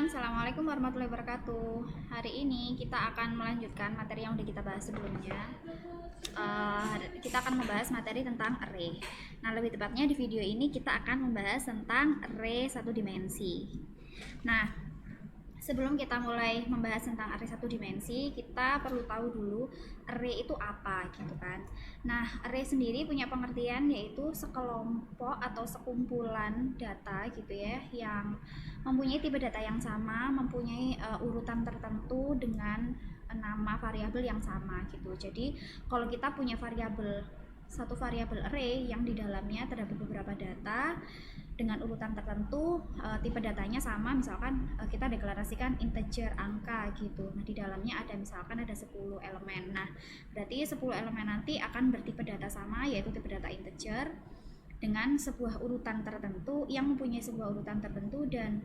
Assalamualaikum warahmatullahi wabarakatuh. Hari ini kita akan melanjutkan materi yang udah kita bahas sebelumnya. Kita akan membahas materi tentang array. Nah, lebih tepatnya di video ini kita akan membahas tentang array satu dimensi. Nah, sebelum kita mulai membahas tentang array satu dimensi, kita perlu tahu dulu array itu apa gitu kan. Nah, array sendiri punya pengertian yaitu sekelompok atau sekumpulan data gitu ya, yang mempunyai tipe data yang sama, mempunyai urutan tertentu dengan nama variabel yang sama gitu. Jadi, kalau kita punya satu variabel array yang di dalamnya terdapat beberapa data dengan urutan tertentu, tipe datanya sama, misalkan kita deklarasikan integer angka gitu. Nah, di dalamnya misalkan ada 10 elemen. Nah, berarti 10 elemen nanti akan bertipe data sama, yaitu tipe data integer dengan sebuah urutan tertentu yang mempunyai sebuah urutan tertentu dan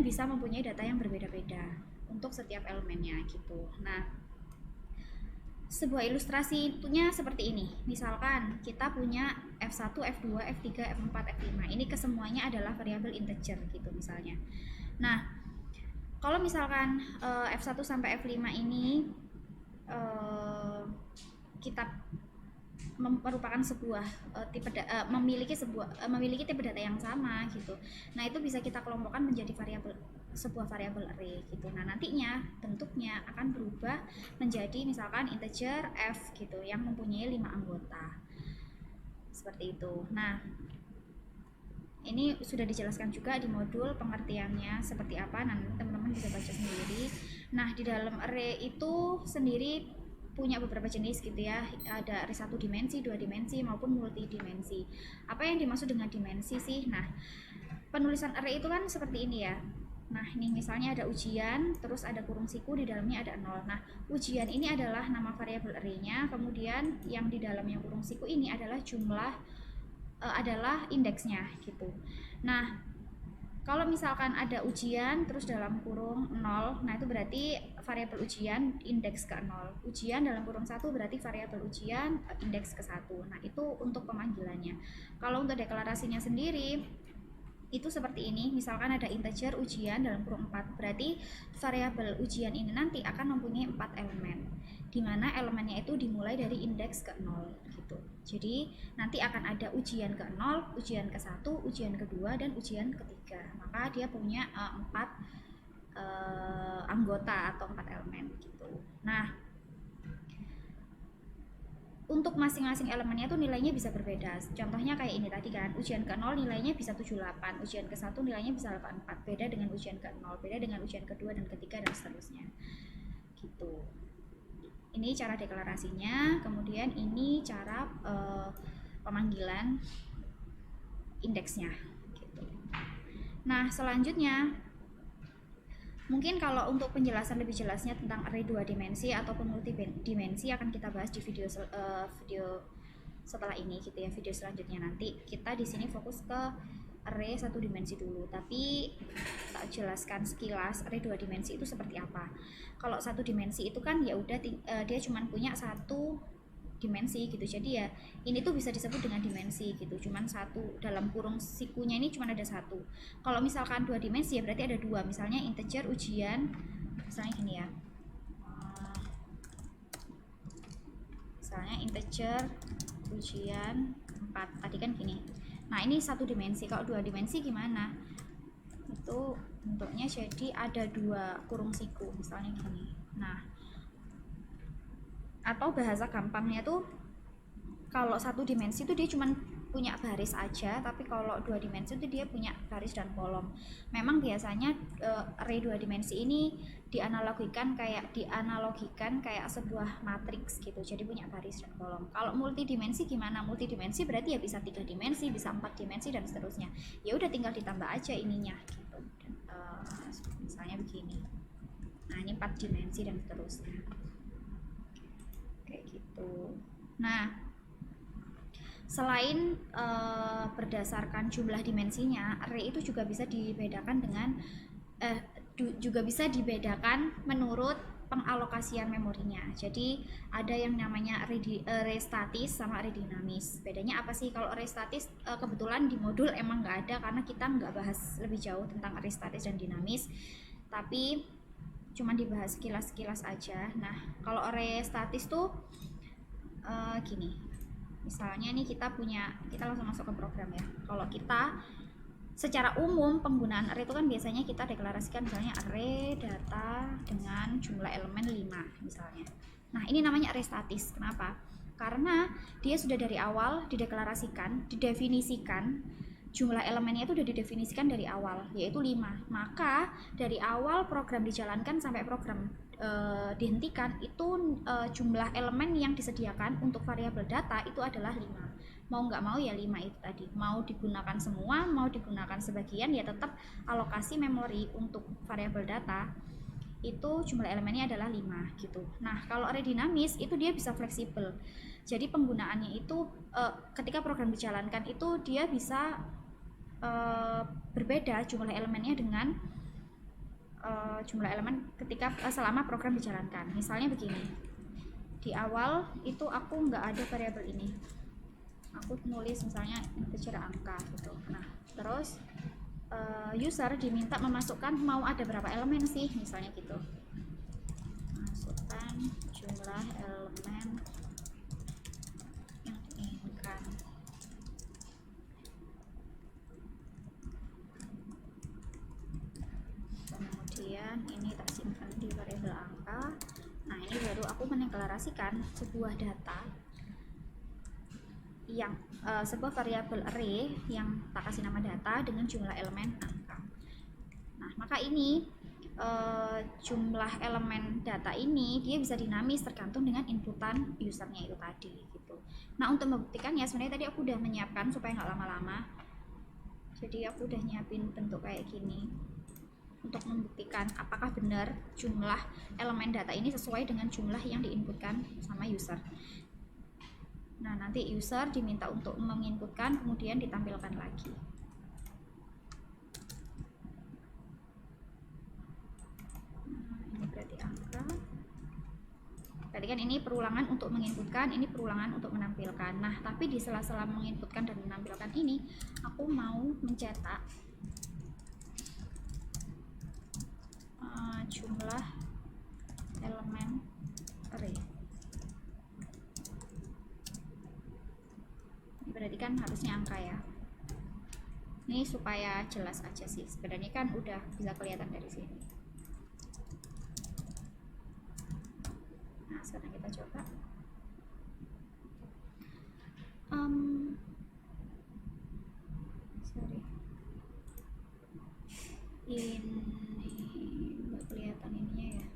bisa mempunyai data yang berbeda-beda untuk setiap elemennya gitu. Nah, sebuah ilustrasi itunya seperti ini. Misalkan kita punya F1, F2, F3, F4, F5. Ini kesemuanya adalah variabel integer gitu misalnya. Nah, kalau misalkan F1 sampai F5 ini kita merupakan sebuah memiliki tipe data yang sama gitu. Nah, itu bisa kita kelompokkan menjadi sebuah variabel array gitu. Nah, nantinya bentuknya akan berubah menjadi misalkan integer f gitu yang mempunyai 5 anggota. Seperti itu. Nah, ini sudah dijelaskan juga di modul pengertiannya seperti apa, nanti teman-teman bisa baca sendiri. Nah, di dalam array itu sendiri punya beberapa jenis gitu ya, ada array 1 dimensi, 2 dimensi maupun multidimensi. Apa yang dimaksud dengan dimensi sih? Nah, penulisan array itu kan seperti ini ya. Nah, ini misalnya ada ujian, terus ada kurung siku, di dalamnya ada 0. Nah, ujian ini adalah nama variabel array-nya, kemudian yang di dalamnya kurung siku ini adalah adalah indeksnya gitu. Nah, kalau misalkan ada ujian terus dalam kurung 0, nah itu berarti variabel ujian indeks ke 0. Ujian dalam kurung 1 berarti variabel ujian indeks ke 1. Nah, itu untuk pemanggilannya. Kalau untuk deklarasinya sendiri itu seperti ini, misalkan ada integer ujian dalam kurung 4, berarti variabel ujian ini nanti akan mempunyai 4 elemen, dimana elemennya itu dimulai dari indeks ke 0 gitu. Jadi nanti akan ada ujian ke 0, ujian ke 1, ujian kedua, dan ujian ketiga. Maka dia punya 4 anggota atau 4 elemen gitu. Nah, untuk masing-masing elemennya tuh nilainya bisa berbeda. Contohnya kayak ini tadi kan, ujian ke 0 nilainya bisa 78, ujian ke 1 nilainya bisa 84, beda dengan ujian ke 0, beda dengan ujian kedua dan ketiga dan seterusnya. Gitu. Ini cara deklarasinya, kemudian ini cara pemanggilan indeksnya gitu. Nah, selanjutnya mungkin kalau untuk penjelasan lebih jelasnya tentang array 2 dimensi ataupun multidimensi akan kita bahas di video setelah ini gitu ya, video selanjutnya nanti. Kita di sini fokus ke array 1 dimensi dulu, tapi tak jelaskan sekilas array 2 dimensi itu seperti apa. Kalau 1 dimensi itu kan ya udah dia cuma punya 1 dimensi gitu, jadi ya ini tuh bisa disebut dengan dimensi gitu, cuman 1 dalam kurung sikunya ini cuma ada 1. Kalau misalkan 2 dimensi ya berarti ada 2, misalnya integer ujian, misalnya gini ya, misalnya integer ujian 4 tadi kan gini. Nah, ini 1 dimensi. Kalau 2 dimensi gimana? Itu bentuknya jadi ada 2 kurung siku misalnya gini. Nah, atau bahasa gampangnya tuh kalau 1 dimensi itu dia cuma punya baris aja, tapi kalau 2 dimensi itu dia punya baris dan kolom. Memang biasanya array 2 dimensi ini dianalogikan kayak sebuah matriks gitu, jadi punya baris dan kolom. Kalau multidimensi gimana? Multidimensi berarti ya bisa 3 dimensi, bisa 4 dimensi dan seterusnya. Ya udah tinggal ditambah aja ininya gitu. Misalnya begini. Nah, ini 4 dimensi dan seterusnya. Kayak gitu. Nah, selain berdasarkan jumlah dimensinya, array itu juga bisa dibedakan menurut pengalokasian memorinya. Jadi ada yang namanya array statis sama array dinamis. Bedanya apa sih? Kalau array statis kebetulan di modul emang nggak ada karena kita nggak bahas lebih jauh tentang array statis dan dinamis, tapi cuma dibahas sekilas-sekilas aja. Nah, kalau array statis tuh gini, misalnya nih kita langsung masuk ke program ya. Kalau kita secara umum penggunaan array itu kan biasanya kita deklarasikan misalnya array data dengan jumlah elemen 5 misalnya. Nah, ini namanya array statis. Kenapa? Karena dia sudah dari awal didefinisikan jumlah elemennya itu sudah didefinisikan dari awal, yaitu 5. Maka dari awal program dijalankan sampai program dihentikan itu jumlah elemen yang disediakan untuk variabel data itu adalah 5. Mau nggak mau ya 5 itu tadi, mau digunakan semua, mau digunakan sebagian, ya tetap alokasi memori untuk variabel data itu jumlah elemennya adalah 5 gitu. Nah, kalau array dinamis itu dia bisa fleksibel, jadi penggunaannya itu ketika program dijalankan itu dia bisa berbeda jumlah elemennya dengan jumlah elemen ketika selama program dijalankan. Misalnya begini, di awal itu aku nggak ada variabel ini, aku nulis misalnya integer angka gitu. Nah, terus user diminta memasukkan mau ada berapa elemen sih, misalnya gitu. Masukkan jumlah elemen yang diinginkan. Kemudian ini tak simpan di variabel angka. Nah, ini baru aku mendeklarasikan sebuah data yang sebuah variabel array yang tak kasih nama data dengan jumlah elemen angka. Nah, maka ini jumlah elemen data ini dia bisa dinamis tergantung dengan inputan usernya itu tadi gitu. Nah, untuk membuktikannya sebenarnya tadi aku udah menyiapkan supaya nggak lama-lama. Jadi aku udah nyiapin bentuk kayak gini untuk membuktikan apakah benar jumlah elemen data ini sesuai dengan jumlah yang diinputkan sama user. Nah, nanti user diminta untuk menginputkan, kemudian ditampilkan lagi. Nah, ini berarti angka. Berarti kan ini perulangan untuk menginputkan, ini perulangan untuk menampilkan. Nah, tapi di sela-sela menginputkan dan menampilkan ini, aku mau mencetak jumlah elemen array. Berarti kan harusnya angka ya. Ini supaya jelas aja sih, sebenarnya kan udah bisa kelihatan dari sini. Nah, sekarang kita coba ini nggak kelihatan ininya ya.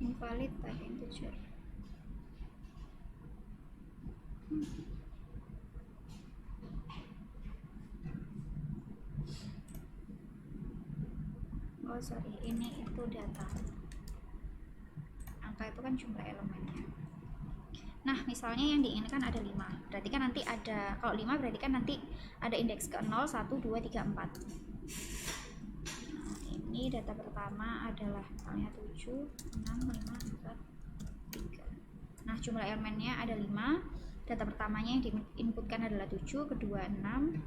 Invalid type integer. Oh sorry, ini itu data. Angka itu kan jumlah elemennya. Nah, misalnya yang diinginkan ada 5. Berarti kan nanti ada, kalau 5 berarti kan nanti ada indeks ke 0, 1, 2, 3, 4. Nah, ini data pertama adalah misalnya 7, 6, 5, 4, 3. Nah, jumlah elemennya ada 5. Data pertamanya yang diinputkan adalah 7, kedua 6,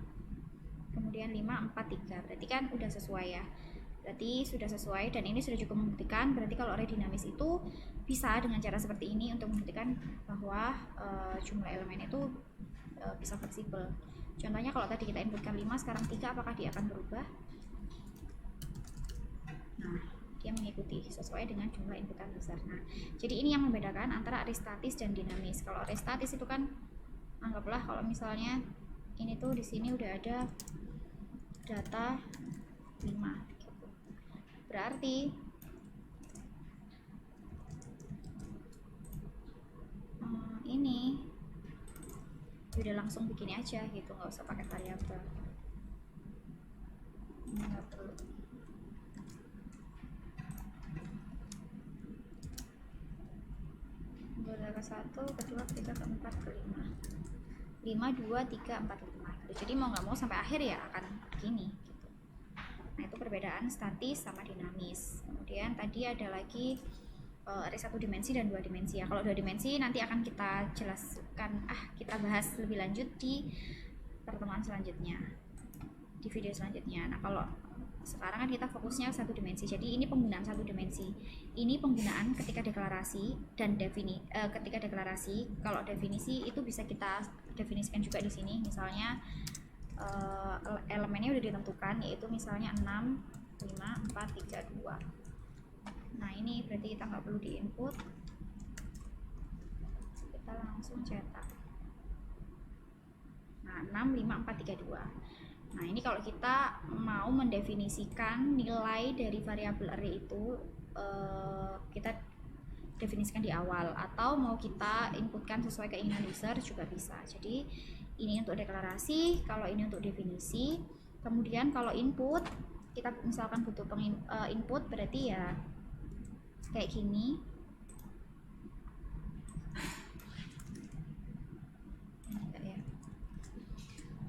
kemudian 5, 4, 3. Berarti kan udah sesuai ya. Berarti sudah sesuai dan ini sudah cukup membuktikan. Berarti kalau array dinamis itu bisa dengan cara seperti ini untuk membuktikan bahwa jumlah elemen itu bisa fleksibel. Contohnya kalau tadi kita inputkan 5, sekarang 3, apakah dia akan berubah? Nah, dia mengikuti sesuai dengan jumlah inputan besar. Nah, jadi ini yang membedakan antara array statis dan dinamis. Kalau array statis itu kan anggaplah kalau misalnya ini tuh di sini udah ada data 5 gitu. Berarti ini udah langsung begini aja gitu, nggak usah pakai variabel. Nggak perlu. Ke 1, kedua, ketiga, keempat, kelima. 5, 2, 3, 4, 5. Jadi mau nggak mau sampai akhir ya akan begini gitu. Nah itu perbedaan statis sama dinamis. Kemudian tadi ada lagi array 1 dimensi dan 2 dimensi ya. Kalau 2 dimensi nanti akan kita jelaskan, kita bahas lebih lanjut di pertemuan selanjutnya, di video selanjutnya. Nah kalau sekarang kan kita fokusnya 1 dimensi. Jadi ini penggunaan 1 dimensi. Ini penggunaan ketika deklarasi dan ketika deklarasi. Kalau definisi itu bisa kita definisikan juga di sini. Misalnya elemennya udah ditentukan, yaitu misalnya 6, 5, 4, 3, 2. Nah ini berarti kita nggak perlu di input, kita langsung cetak. Nah 6, 5, 4, 3, 2. Nah ini kalau kita mau mendefinisikan nilai dari variabel array itu, kita definisikan di awal, atau mau kita inputkan sesuai keinginan user juga bisa. Jadi ini untuk deklarasi, kalau ini untuk definisi. Kemudian kalau input, kita misalkan butuh input, berarti ya kayak gini.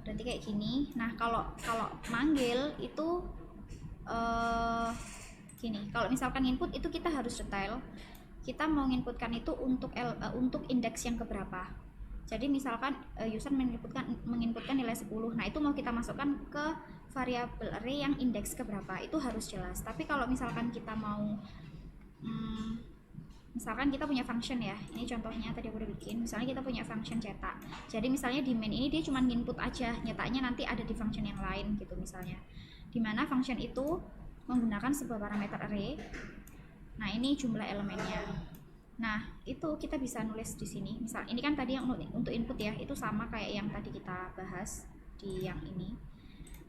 Berarti kayak gini. Nah kalau manggil itu gini. Kalau misalkan input itu kita harus detail. Kita mau inputkan itu untuk indeks yang keberapa. Jadi misalkan user menginputkan nilai 10. Nah itu mau kita masukkan ke variabel array yang indeks keberapa, itu harus jelas. Tapi kalau misalkan kita mau misalkan kita punya function ya, ini contohnya tadi aku udah bikin. Misalnya kita punya function cetak, jadi misalnya di main ini dia cuma input aja, nyetaknya nanti ada di function yang lain gitu misalnya, dimana function itu menggunakan sebuah parameter array. Nah ini jumlah elemennya. Nah itu kita bisa nulis di sini. Misal ini kan tadi yang untuk input ya, itu sama kayak yang tadi kita bahas di yang ini.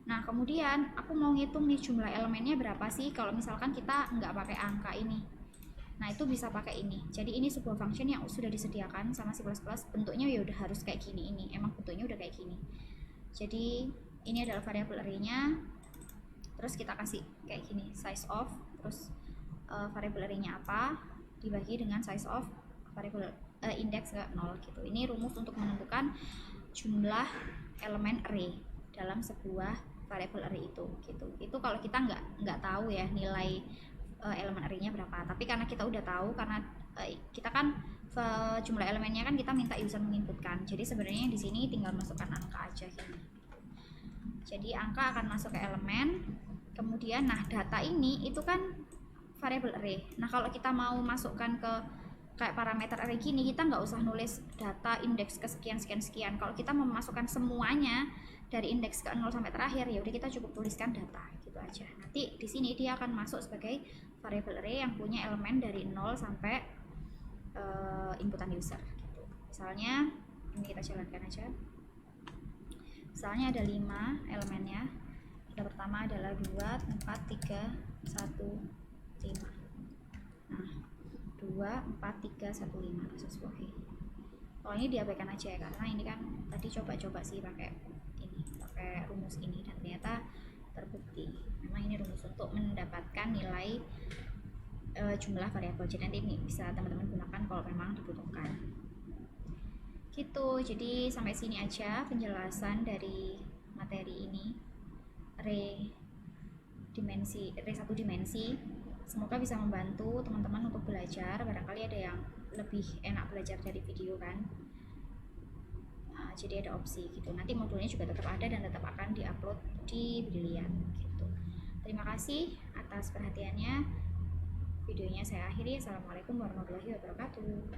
Nah kemudian aku mau ngitung nih jumlah elemennya berapa sih kalau misalkan kita nggak pakai angka ini. Nah itu bisa pakai ini. Jadi ini sebuah function yang sudah disediakan sama C++. Bentuknya ya udah harus kayak gini. Ini emang bentuknya udah kayak gini. Jadi ini adalah variabel array-nya. Terus kita kasih kayak gini, size of. Terus variabel array-nya apa, dibagi dengan size of variabel index ke 0 gitu. Ini rumus untuk menentukan jumlah elemen array dalam sebuah variabel array itu gitu. Itu kalau kita nggak tahu ya nilai elemen array-nya berapa. Tapi karena kita udah tahu, karena kita kan jumlah elemennya kan kita minta user menginputkan. Jadi sebenarnya di sini tinggal masukkan angka aja gitu. Jadi angka akan masuk ke elemen. Kemudian nah data ini itu kan variabel array. Nah kalau kita mau masukkan ke kayak parameter array gini, kita nggak usah nulis data indeks ke sekian sekian sekian. Kalau kita memasukkan semuanya dari indeks ke 0 sampai terakhir, ya udah kita cukup tuliskan data gitu aja. Nanti di sini dia akan masuk sebagai variabel array yang punya elemen dari 0 sampai inputan user gitu. Misalnya ini kita jalankan aja. Misalnya ada 5 elemennya. Yang pertama adalah 2, 4, 3, 1, 5. Nah 2, 4, 3, 1, 5 kasus oke. Kalau ini diabaikan aja ya, karena ini kan tadi coba-coba sih pakai rumus ini dan ternyata terbukti memang ini rumus untuk mendapatkan nilai jumlah variabel. Jadi nanti ini bisa teman-teman gunakan kalau memang dibutuhkan gitu. Jadi sampai sini aja penjelasan dari materi ini, array 1 dimensi. Semoga bisa membantu teman-teman untuk belajar. Barangkali ada yang lebih enak belajar dari video kan. Jadi ada opsi gitu. Nanti modulnya juga tetap ada dan tetap akan diupload di Brilliant gitu. Terima kasih atas perhatiannya. Videonya saya akhiri. Assalamualaikum warahmatullahi wabarakatuh.